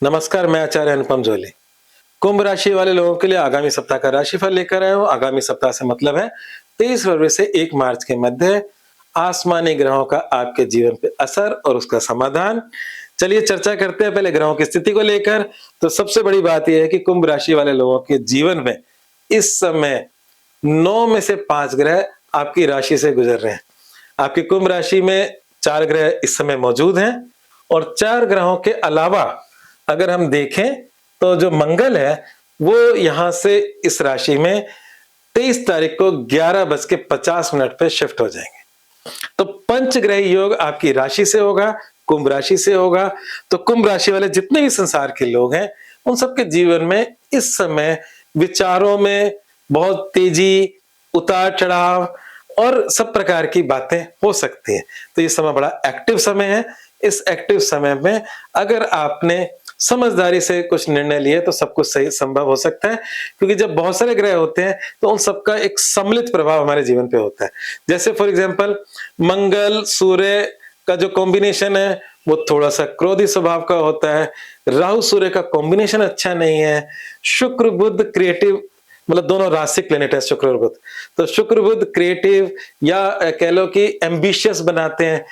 नमस्कार, मैं आचार्य अनुपम जोली। कुंभ राशि वाले लोगों के लिए आगामी सप्ताह का राशिफल लेकर आया हूँ। आगामी सप्ताह से मतलब है 23 फरवरी से 1 मार्च के मध्य आसमानी ग्रहों का आपके जीवन पे असर और उसका समाधान। चलिए चर्चा करते हैं पहले ग्रहों की स्थिति को लेकर। तो सबसे बड़ी बात यह है कि कुंभ राशि वाले लोगों के जीवन में इस समय 9 में से 5 ग्रह आपकी राशि से गुजर रहे हैं। आपकी कुंभ राशि में 4 ग्रह इस समय मौजूद हैं और 4 ग्रहों के अलावा अगर हम देखें तो जो मंगल है वो यहां से इस राशि में 23 तारीख को 11:50 पे शिफ्ट हो जाएंगे। तो पंचग्रह योग आपकी राशि से होगा, कुंभ राशि से होगा। तो कुंभ राशि वाले जितने भी संसार के लोग हैं उन सबके जीवन में इस समय विचारों में बहुत तेजी, उतार चढ़ाव और सब प्रकार की बातें हो सकती हैं। तो ये समय बड़ा एक्टिव समय है। इस एक्टिव समय में अगर आपने समझदारी से कुछ निर्णय लिए तो सब कुछ सही संभव हो सकता है, क्योंकि जब बहुत सारे ग्रह होते हैं तो उन सबका एक सम्मिलित प्रभाव हमारे जीवन पे होता है। जैसे फॉर एग्जांपल मंगल सूर्य का जो कॉम्बिनेशन है वो थोड़ा सा क्रोधी स्वभाव का होता है। राहु सूर्य का कॉम्बिनेशन अच्छा नहीं है। शुक्र बुध क्रिएटिव, मतलब दोनों राशिक प्लेनेट है शुक्र और बुध। तो शुक्र बुध क्रिएटिव या कह लो कि एम्बिशियस बनाते हैं,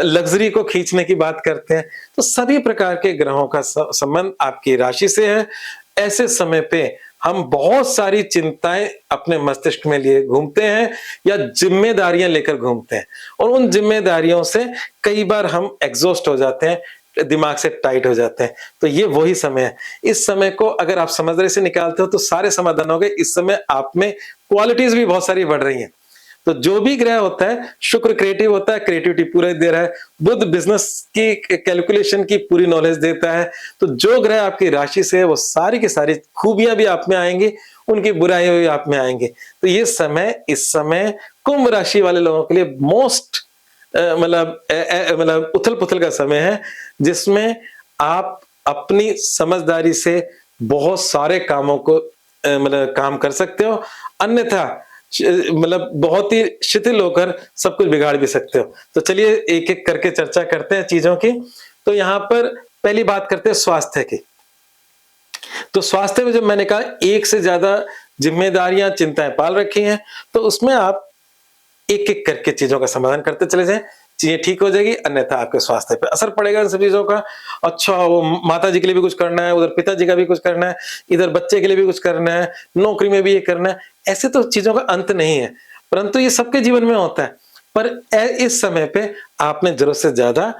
लग्जरी को खींचने की बात करते हैं। तो सभी प्रकार के ग्रहों का संबंध आपकी राशि से है। ऐसे समय पे हम बहुत सारी चिंताएं अपने मस्तिष्क में लिए घूमते हैं या जिम्मेदारियां लेकर घूमते हैं, और उन जिम्मेदारियों से कई बार हम एग्जॉस्ट हो जाते हैं, दिमाग से टाइट हो जाते हैं। तो ये वही समय है। इस समय को अगर आप समझदारी से निकालते हो तो सारे समाधान हो गए। इस समय आप में क्वालिटीज भी बहुत सारी बढ़ रही हैं। तो जो भी ग्रह होता है, शुक्र क्रिएटिव होता है, क्रिएटिविटी पूरा दे रहा है। बुध बिजनेस की कैलकुलेशन की पूरी नॉलेज देता है। तो जो ग्रह आपकी राशि से है वो सारी की सारी खूबियां भी आप में आएंगी, उनकी बुराइयां भी आप में आएंगी। तो ये समय, इस समय कुंभ राशि वाले लोगों के लिए मोस्ट मतलब उथल पुथल का समय है, जिसमें आप अपनी समझदारी से बहुत सारे कामों को मतलब काम कर सकते हो, अन्यथा मतलब बहुत ही शिथिल होकर सब कुछ बिगाड़ भी सकते हो। तो चलिए एक एक करके चर्चा करते हैं चीजों की। तो यहां पर पहली बात करते हैं स्वास्थ्य की। तो स्वास्थ्य में जब मैंने कहा एक से ज्यादा जिम्मेदारियां चिंताएं पाल रखी हैं, तो उसमें आप एक एक करके चीजों का समाधान करते चले जाएं, चीजें ठीक हो जाएगी, अन्यथा आपके स्वास्थ्य पे असर पड़ेगा इन सब चीजों का। अच्छा, वो माता जी के लिए भी कुछ करना है, उधर पिताजी का भी कुछ करना है, इधर बच्चे के लिए भी कुछ करना है, नौकरी में भी ये करना है। ऐसे तो चीजों का अंत नहीं है, परंतु ये सबके जीवन में होता है। पर इस समय पे आपने जरूरत से ज्यादा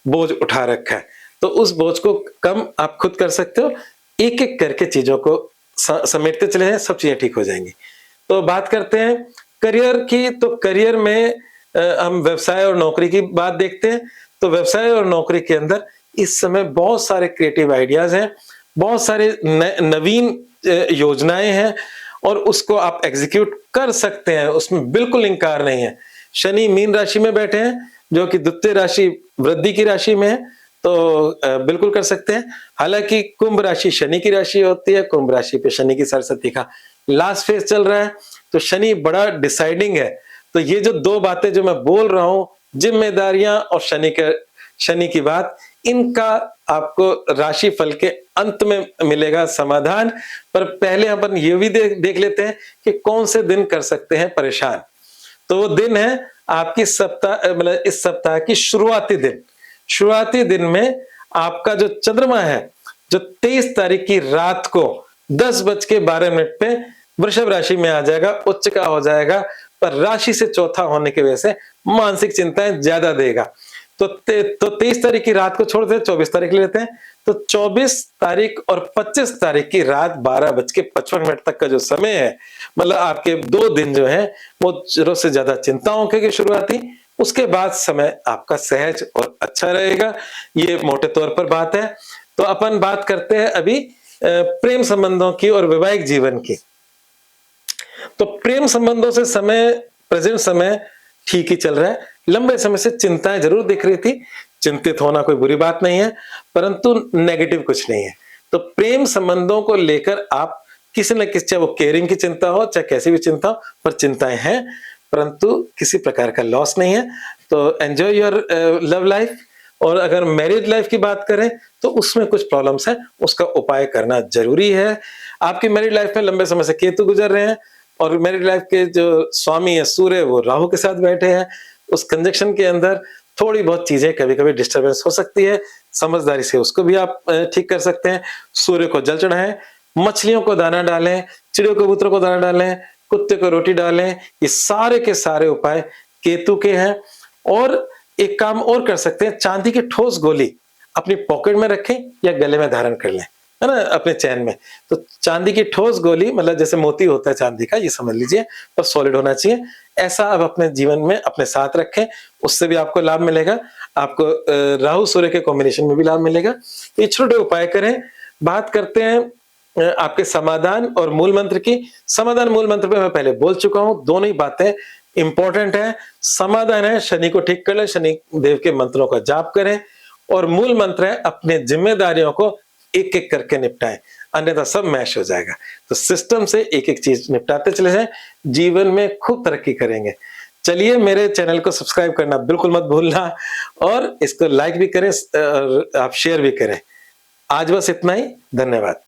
बोझ उठा रखा है, तो उस बोझ को कम आप खुद कर सकते हो। एक एक करके चीजों को समेटते चले जाएं, सब चीजें ठीक हो जाएंगी। तो बात करते हैं करियर की। तो करियर में हम व्यवसाय और नौकरी की बात देखते हैं। तो व्यवसाय और नौकरी के अंदर इस समय बहुत सारे क्रिएटिव आइडियाज हैं, बहुत सारे नवीन योजनाएं हैं, और उसको आप एग्जीक्यूट कर सकते हैं, उसमें बिल्कुल इंकार नहीं है। शनि मीन राशि में बैठे हैं, जो कि द्वितीय राशि वृद्धि की राशि में है, तो बिल्कुल कर सकते हैं। हालांकि कुंभ राशि शनि की राशि होती है, कुंभ राशि पे शनि की सरस्वती का लास्ट फेज चल रहा है, तो शनि बड़ा डिसाइडिंग है। तो ये जो दो बातें जो मैं बोल रहा हूं, जिम्मेदारियां और शनि की बात, इनका आपको राशि फल के अंत में मिलेगा समाधान। पर पहले अपन ये भी देख लेते हैं कि कौन से दिन कर सकते हैं परेशान। तो वो दिन है आपकी सप्ताह, मतलब इस सप्ताह की शुरुआती दिन। शुरुआती दिन में आपका जो चंद्रमा है, जो 23 तारीख की रात को 10:12 पे वृषभ राशि में आ जाएगा, उच्च का हो जाएगा, पर राशि से चौथा होने की वजह से मानसिक चिंताएं ज्यादा देगा। तो 23 तारीख की रात को छोड़ देते, 24 तारीख ले लेते हैं। तो 24 तारीख और 25 तारीख की रात 12:55 तक का जो समय है, मतलब आपके 2 दिन जो है वो जरूरत से ज्यादा चिंताओं के शुरुआती। उसके बाद समय आपका सहज और अच्छा रहेगा। ये मोटे तौर पर बात है। तो अपन बात करते हैं अभी प्रेम संबंधों की और वैवाहिक जीवन की। तो प्रेम संबंधों से समय, प्रेजेंट समय ठीक ही चल रहा है। लंबे समय से चिंताएं जरूर दिख रही थी, चिंतित होना कोई बुरी बात नहीं है, परंतु नेगेटिव कुछ नहीं है। तो प्रेम संबंधों को लेकर आप किसी न किसी, चाहे वो केयरिंग की चिंता हो, चाहे कैसी भी चिंता हो, पर चिंताएं हैं, परंतु किसी प्रकार का लॉस नहीं है। तो एंजॉय योर लव लाइफ। और अगर मैरिज लाइफ की बात करें तो उसमें कुछ प्रॉब्लम्स हैं, उसका उपाय करना जरूरी है। आपकी मैरिज लाइफ में लंबे समय से केतु गुजर रहे हैं और मैरिज लाइफ के जो स्वामी है सूर्य, वो राहु के साथ बैठे हैं। उस कंजक्शन के अंदर थोड़ी बहुत चीजें कभी कभी डिस्टर्बेंस हो सकती है, समझदारी से उसको भी आप ठीक कर सकते हैं। सूर्य को जल चढ़ाएं, मछलियों को दाना डालें, चिड़ियों कबूतरों को दाना डालें, कुत्ते को रोटी डालें। ये सारे के सारे उपाय केतु के हैं। और एक काम और कर सकते हैं, चांदी की ठोस गोली अपनी पॉकेट में रखें या गले में धारण कर लें, है ना, अपने चैन में। तो चांदी की ठोस गोली, मतलब जैसे मोती होता है चांदी का, ये समझ लीजिए, पर सॉलिड होना चाहिए। ऐसा आप अपने जीवन में अपने साथ रखें, उससे भी आपको लाभ मिलेगा। आपको राहु सूर्य के कॉम्बिनेशन में भी लाभ मिलेगा। ये छोटे उपाय करें। बात करते हैं आपके समाधान और मूल मंत्र की। समाधान मूल मंत्र पे मैं पहले बोल चुका हूं, दोनों ही बातें इंपॉर्टेंट है। समाधान है शनि को ठीक कर ले, शनि देव के मंत्रों का जाप करें। और मूल मंत्र है अपने जिम्मेदारियों को एक एक करके निपटाएं, अन्यथा सब मैश हो जाएगा। तो सिस्टम से एक एक चीज निपटाते चले जाएं, जीवन में खूब तरक्की करेंगे। चलिए, मेरे चैनल को सब्सक्राइब करना बिल्कुल मत भूलना और इसको लाइक भी करें और आप शेयर भी करें। आज बस इतना ही। धन्यवाद।